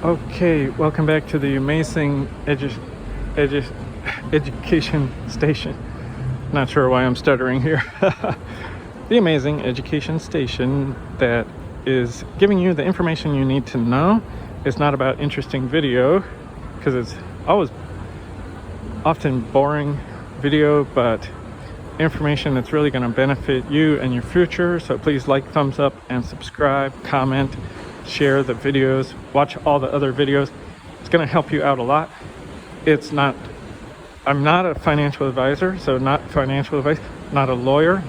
Okay, welcome back to the amazing education station. Not sure why I'm stuttering here. The amazing education station that is giving you the information you need to know. It's not about interesting video, because it's always often boring video, but information that's really going to benefit you and your future. So please like, thumbs up, and subscribe, comment, share the videos, watch all the other videos. It's going to help you out a lot. I'm not a financial advisor, so not financial advice, not a lawyer,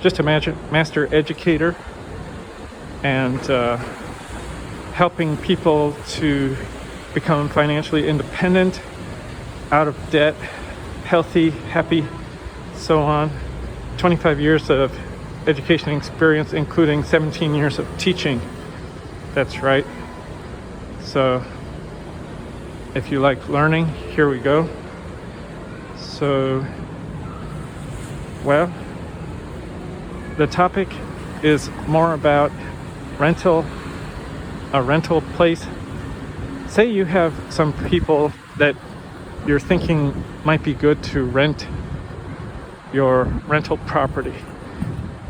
just a master educator, and helping people to become financially independent, out of debt, healthy, happy, so on. 25 years of education experience, including 17 years of teaching. That's right. So if you like learning, here we go. So, well, the topic is more about a rental place. Say you have some people that you're thinking might be good to rent your rental property.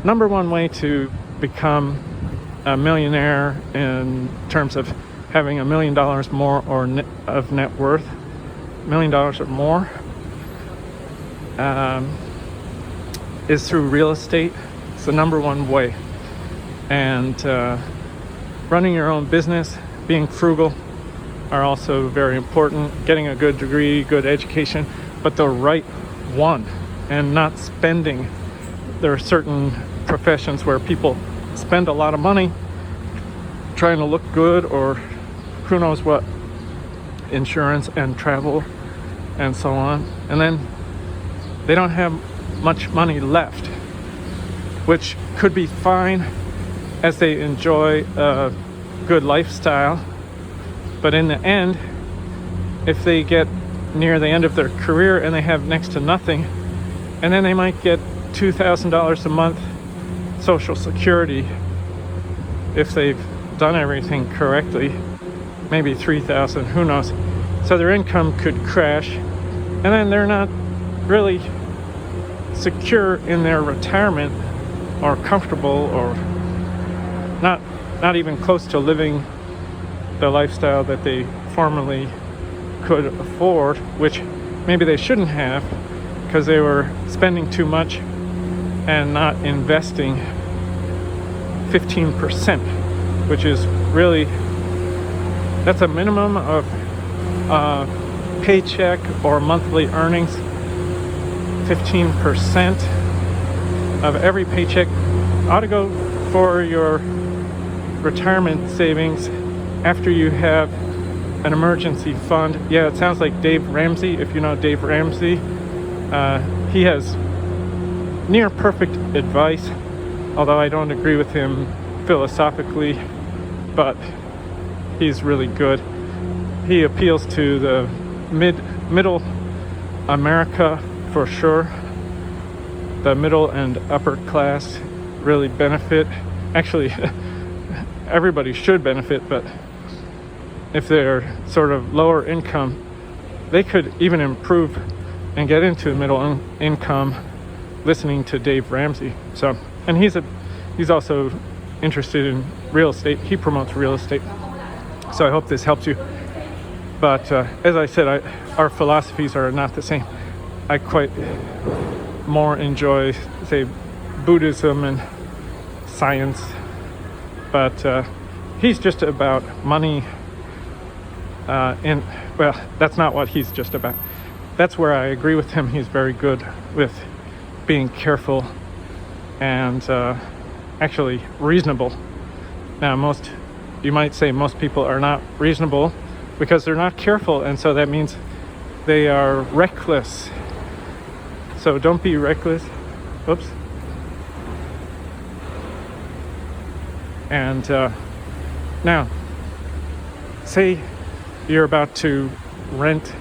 Number one way to become a millionaire in terms of having $1 million more of net worth, $1 million or more, is through real estate. It's the number one way. And running your own business, being frugal are also very important. Getting a good degree, good education, but the right one, and not spending. There are certain professions where people spend a lot of money trying to look good, or who knows what, insurance and travel and so on, and then they don't have much money left, which could be fine as they enjoy a good lifestyle. But in the end, if they get near the end of their career and they have next to nothing, and then they might get $2,000 a month Social Security if they've done everything correctly, maybe $3,000, who knows. So their income could crash, and then they're not really secure in their retirement, or comfortable, or not even close to living the lifestyle that they formerly could afford, which maybe they shouldn't have, because they were spending too much and not investing 15%, which is really, that's a minimum of paycheck or monthly earnings. 15% of every paycheck ought to go for your retirement savings after you have an emergency fund. Yeah, it sounds like Dave Ramsey, if you know Dave Ramsey. He has near perfect advice, although I don't agree with him philosophically, but he's really good. He appeals to the middle America for sure. The middle and upper class really benefit. Actually, everybody should benefit, but if they're sort of lower income, they could even improve and get into middle income listening to Dave Ramsey. So, and he's also interested in real estate. He promotes real estate. So I hope this helps you. But as I said, our philosophies are not the same. I quite more enjoy, say, Buddhism and science, but he's just about money. Well, that's not what he's just about. That's where I agree with him. He's very good with being careful and actually reasonable. Now, you might say most people are not reasonable because they're not careful, and so that means they are reckless. So don't be reckless. Oops. And now, say you're about to rent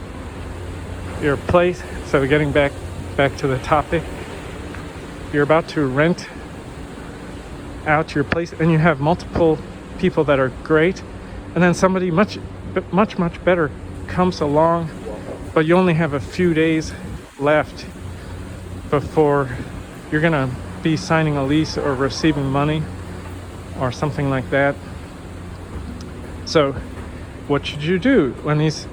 your place. So getting back to the topic, you're about to rent out your place, and you have multiple people that are great, and then somebody much better comes along, but you only have a few days left before you're gonna be signing a lease or receiving money or something like that. So what should you do when these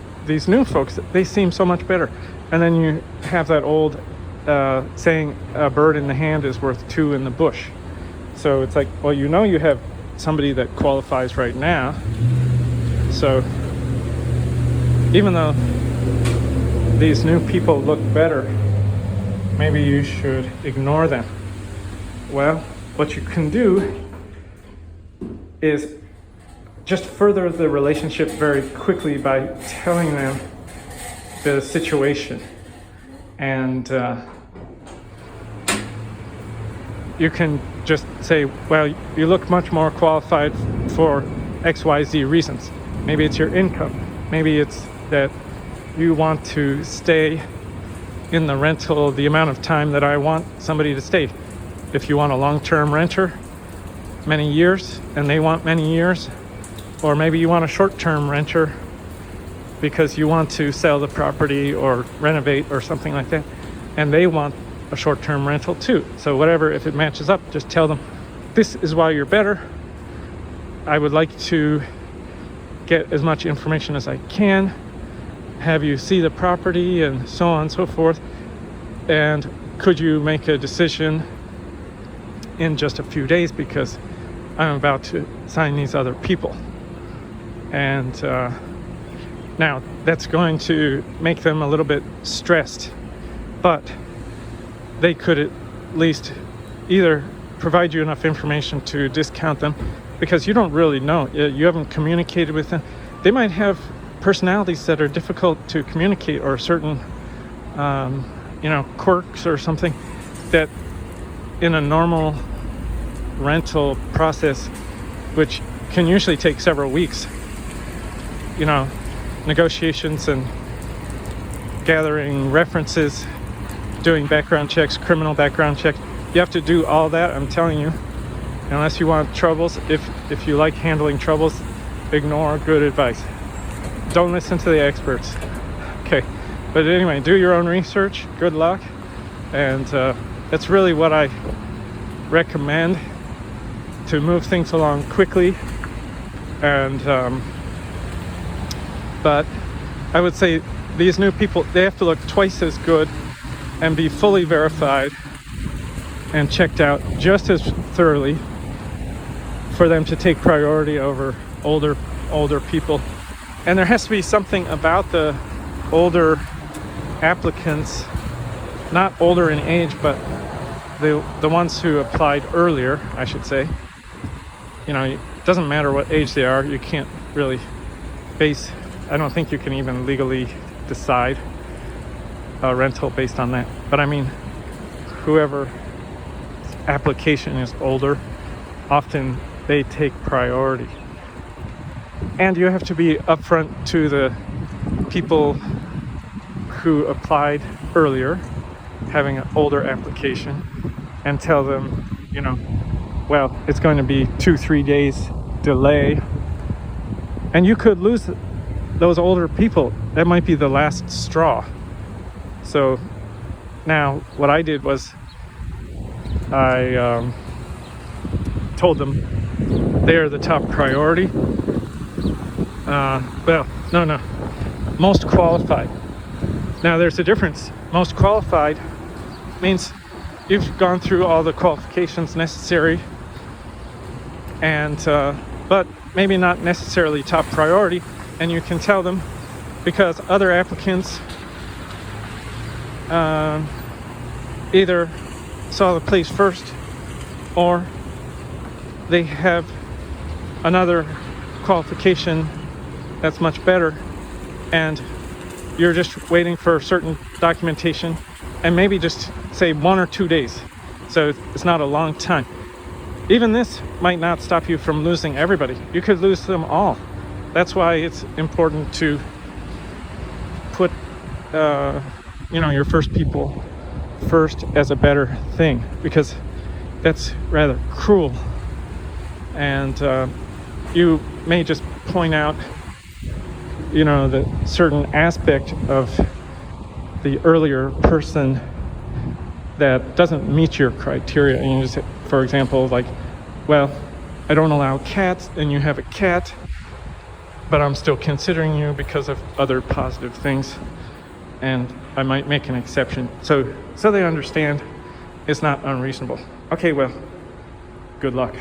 new folks, they seem so much better? And then you have that old saying, a bird in the hand is worth two in the bush. So it's like, well, you know, you have somebody that qualifies right now. So even though these new people look better, maybe you should ignore them. Well, what you can do is just further the relationship very quickly by telling them the situation. And you can just say, well, you look much more qualified for XYZ reasons. Maybe it's your income. Maybe it's that you want to stay in the rental the amount of time that I want somebody to stay. If you want a long-term renter, many years, and they want many years, or maybe you want a short-term renter because you want to sell the property or renovate or something like that, and they want a short-term rental too. So whatever, if it matches up, just tell them, this is why you're better. I would like to get as much information as I can, have you see the property and so on and so forth, and could you make a decision in just a few days because I'm about to sign these other people. And now that's going to make them a little bit stressed, but they could at least either provide you enough information to discount them, because you don't really know, you haven't communicated with them. They might have personalities that are difficult to communicate, or certain quirks or something that in a normal rental process, which can usually take several weeks, negotiations and gathering references, doing background checks, criminal background checks. You have to do all that, I'm telling you. Unless you want troubles, if you like handling troubles, ignore good advice. Don't listen to the experts. Okay, but anyway, do your own research. Good luck. And that's really what I recommend to move things along quickly. And but I would say these new people, they have to look twice as good and be fully verified and checked out just as thoroughly for them to take priority over older people. And there has to be something about the older applicants, not older in age, but the ones who applied earlier, I should say. It doesn't matter what age they are. You can't really I don't think you can even legally decide a rental based on that. But I mean, whoever application is older, often they take priority. And you have to be upfront to the people who applied earlier, having an older application, and tell them, well, it's going to be 2-3 days delay. And you could lose those older people. That might be the last straw. So now what I did was I told them they're the top priority. Most qualified. Now there's a difference. Most qualified means you've gone through all the qualifications necessary, and but maybe not necessarily top priority. And you can tell them because other applicants either saw the place first, or they have another qualification that's much better, and you're just waiting for certain documentation, and maybe just say 1 or 2 days, so it's not a long time. Even this might not stop you from losing everybody. You could lose them all. That's why it's important to put your first people first as a better thing, because that's rather cruel, and you may just point out, you know, the certain aspect of the earlier person that doesn't meet your criteria. And you just, for example, like, well, I don't allow cats and you have a cat, but I'm still considering you because of other positive things, and I might make an exception. So they understand it's not unreasonable. Okay, well, good luck.